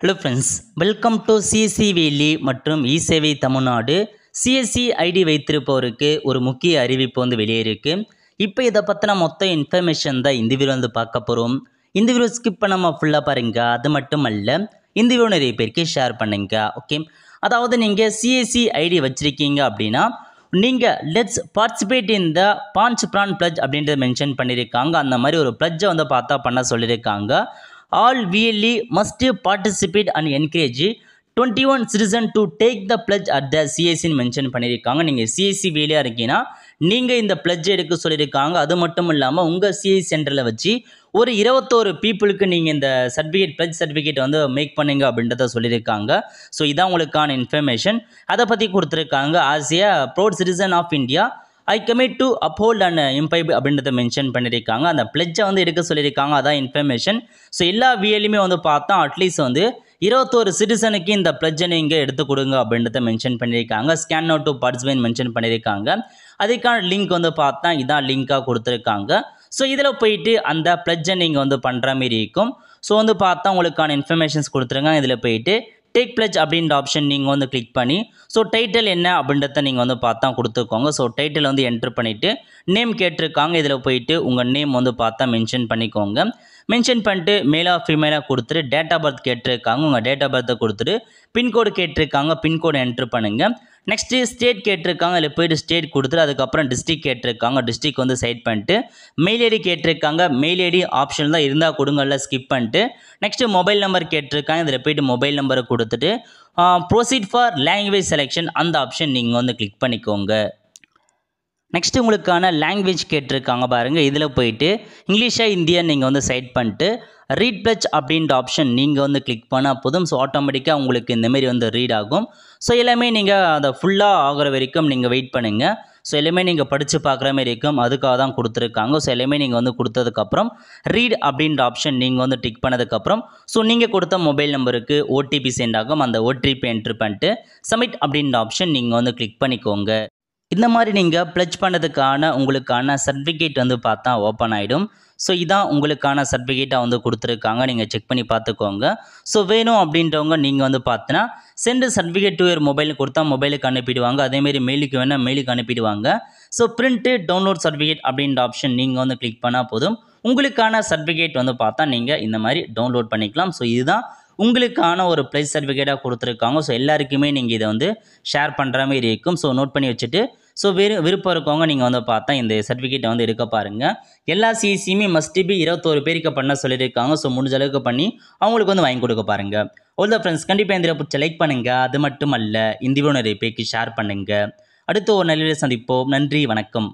Hello friends, welcome to சிஎஸ்சி valley மற்றும் இசேவை தமிழ்நாடு. சிஎஸ்சி ஐடி வைத்திருப்பவருக்கு ஒரு முக்கிய அறிவிப்பு வெளியேறிருக்கு. இப்போ இதை பற்றின மொத்த இன்ஃபர்மேஷன் தான் இந்த வீடியோ பார்க்க போகிறோம். இந்த வீடியோ ஸ்கிப் பண்ணாமல் ஃபுல்லாக பாருங்க. அது மட்டும் அல்ல, இந்த வீடியோ நிறைய பேருக்கு ஷேர் பண்ணுங்க. ஓகே, அதாவது நீங்கள் சிஎஸ்சி ஐடி வச்சுருக்கீங்க அப்படின்னா நீங்கள் let's participate in the Panch Pran pledge அப்படின்றத மென்ஷன் பண்ணியிருக்காங்க. அந்த மாதிரி ஒரு பிளட்ஜை பார்த்தா பண்ண சொல்லியிருக்காங்க. All VLE must participate and encourage 21 citizen to take the pledge at the CSC mention பண்ணியிருக்காங்க. நீங்கள் சிஎஸ்சி வேலையாக இருக்கீங்கன்னா நீங்கள் இந்த பிளட்ஜ் எடுக்க சொல்லியிருக்காங்க. அது மட்டும் இல்லாமல் உங்கள் சிஎஸ்சி சென்டரில் வச்சு ஒரு 21 பீப்புளுக்கு நீங்கள் இந்த பிளட்ஜ் சர்டிஃபிகேட் மேக் பண்ணுங்க அப்படின்றத சொல்லியிருக்காங்க. ஸோ இதான் உங்களுக்கான இன்ஃபர்மேஷன். அதை பற்றி கொடுத்துருக்காங்க. As a proud citizen of India I commit to uphold and imbibe அப்படின்றத மென்ஷன் பண்ணியிருக்காங்க. அந்த பிளட்ஜை எடுக்க சொல்லியிருக்காங்க. அதான் இன்ஃபர்மேஷன். ஸோ எல்லா விஎலுமே பார்த்தா அட்லீஸ்ட் 21 சிட்டிசனுக்கு இந்த பிளட்ஜை நீங்கள் எடுத்து கொடுங்க அப்படின்றத மென்ஷன் பண்ணியிருக்காங்க. Scan out to participate mention பண்ணியிருக்காங்க. அதுக்கான லிங்க் பார்த்தா இதான் லிங்காக கொடுத்துருக்காங்க. ஸோ இதில் போயிட்டு அந்த பிளட்ஜை நீங்கள் பண்ணுற மாரி இருக்கும். ஸோ பார்த்தா உங்களுக்கான இன்ஃபர்மேஷன்ஸ் கொடுத்துருக்காங்க. இதில் போயிட்டு டேக் பிளட்ஜ் அப்படின்ற ஆப்ஷன் நீங்கள் கிளிக் பண்ணி ஸோ டைட்டில் என்ன அப்படின்றத நீங்கள் பார்த்தா கொடுத்துக்கோங்க. ஸோ டைட்டில் என்ட்ரு பண்ணிவிட்டு நேம் கேட்டிருக்காங்க. இதில் போயிட்டு உங்கள் நேம் பார்த்தா மென்ஷன் பண்ணிக்கோங்க. மென்ஷன் பண்ணிட்டு மேலாக ஃபீமேலாக கொடுத்துட்டு டேட் ஆஃப் பர்த் கேட்டிருக்காங்க. உங்கள் டேட் ஆஃப் பர்த்தை கொடுத்துட்டு பின்கோடு கேட்டிருக்காங்க. பின்கோடு என்ட்ரு பண்ணுங்கள். நெக்ஸ்ட்டு ஸ்டேட் கேட்டிருக்காங்க. அதில் போய்ட்டு ஸ்டேட் கொடுத்துட்டு அதுக்கப்புறம் டிஸ்ட்ரிக் கேட்டிருக்காங்க. டிஸ்ட்ரிக் சைட் பண்ணிட்டு மெயில் ஐடி கேட்டிருக்காங்க. மெயில் ஐடி ஆப்ஷன் தான் இருந்தால் கொடுங்கல்ல, ஸ்கிப் பண்ணிட்டு நெக்ஸ்ட்டு மொபைல் நம்பர் கேட்டிருக்காங்க. இதில் போய்ட்டு மொபைல் நம்பரை கொடுத்துட்டு ப்ரொசீட் ஃபார் லாங்குவேஜ் செலெக்ஷன் அந்த ஆப்ஷன் நீங்கள் கிளிக் பண்ணிக்கோங்க. நெக்ஸ்ட்டு உங்களுக்கான லாங்குவேஜ் கேட்டிருக்காங்க பாருங்கள். இதில் போயிட்டு இங்கிலீஷாக இந்தியன் நீங்கள் சைட் பண்ணிட்டு ரீட் பிளட்ஜ் அப்படின்ற ஆப்ஷன் நீங்கள் கிளிக் பண்ணால் போதும். ஸோ ஆட்டோமேட்டிக்காக உங்களுக்கு இந்தமாரி ரீட் ஆகும். ஸோ எல்லாமே நீங்கள் அதை ஃபுல்லாக ஆகிற வரைக்கும் நீங்கள் வெயிட் பண்ணுங்கள். ஸோ எல்லாமே நீங்கள் படித்து பார்க்குற மாதிரி இருக்கும். அதுக்காக தான் கொடுத்துருக்காங்க. ஸோ எல்லாமே நீங்கள் கொடுத்ததுக்கப்புறம் ரீட் அப்படின்ற ஆப்ஷன் நீங்கள் டிக் பண்ணதுக்கப்புறம் ஸோ நீங்கள் கொடுத்த மொபைல் நம்பருக்கு ஓடிபி சென்ட் ஆகும். அந்த ஓடிபி என்ட்ரு பண்ணிட்டு சப்மிட் அப்படின்ற ஆப்ஷன் நீங்கள் கிளிக் பண்ணிக்கோங்க. இந்த மாதிரி நீங்கள் பிளட்ஜ் பண்ணதுக்கான உங்களுக்கான சர்டிஃபிகேட் பார்த்தா ஓப்பன் ஆகிடும். ஸோ இதான் உங்களுக்கான சர்டிஃபிகேட்டாக கொடுத்துருக்காங்க. நீங்கள் செக் பண்ணி பார்த்துக்கோங்க. ஸோ வேணும் அப்படின்றவங்க நீங்கள் பார்த்தீங்கன்னா send certificate to your mobile கொடுத்தா மொபைலுக்கு அனுப்பிடுவாங்க. அதேமாரி மெயிலுக்கு வேணால் மெயிலுக்கு அனுப்பிடுவாங்க. ஸோ பிரிண்ட்டு டவுன்லோட் சர்டிஃபிகேட் அப்படின்ற ஆப்ஷன் நீங்கள் கிளிக் பண்ணால் போதும். உங்களுக்கான சர்டிஃபிகேட் பார்த்தா நீங்கள் இந்த மாதிரி டவுன்லோட் பண்ணிக்கலாம். ஸோ இதுதான் உங்களுக்கான ஒரு பிளட்ஜ் சர்டிஃபிகேட்டாக கொடுத்துருக்காங்க. ஸோ எல்லாருக்குமே நீங்கள் இதை ஷேர் பண்ணுற மாதிரி இருக்கும். ஸோ நோட் பண்ணி வச்சுட்டு ஸோ விருப்பம் இருக்கவங்க நீங்கள் பார்த்தா இந்த சர்டிஃபிகேட்டை எடுக்க பாருங்கள். எல்லா சிஎஸ்சியுமே மஸ்ட் பி 21 பேருக்கு பண்ண சொல்லியிருக்காங்க. ஸோ முடிஞ்ச அளவுக்கு பண்ணி அவங்களுக்கு வாங்கி கொடுக்க பாருங்கள். ஆல் த ஃப்ரெண்ட்ஸ், கண்டிப்பாக இந்த பிடிச்ச லைக் பண்ணுங்கள். அது மட்டும் அல்ல, இந்த வீடியோ நிறைய பேருக்கு ஷேர் பண்ணுங்கள். அடுத்து ஒரு நல்ல சந்திப்போம். நன்றி, வணக்கம்.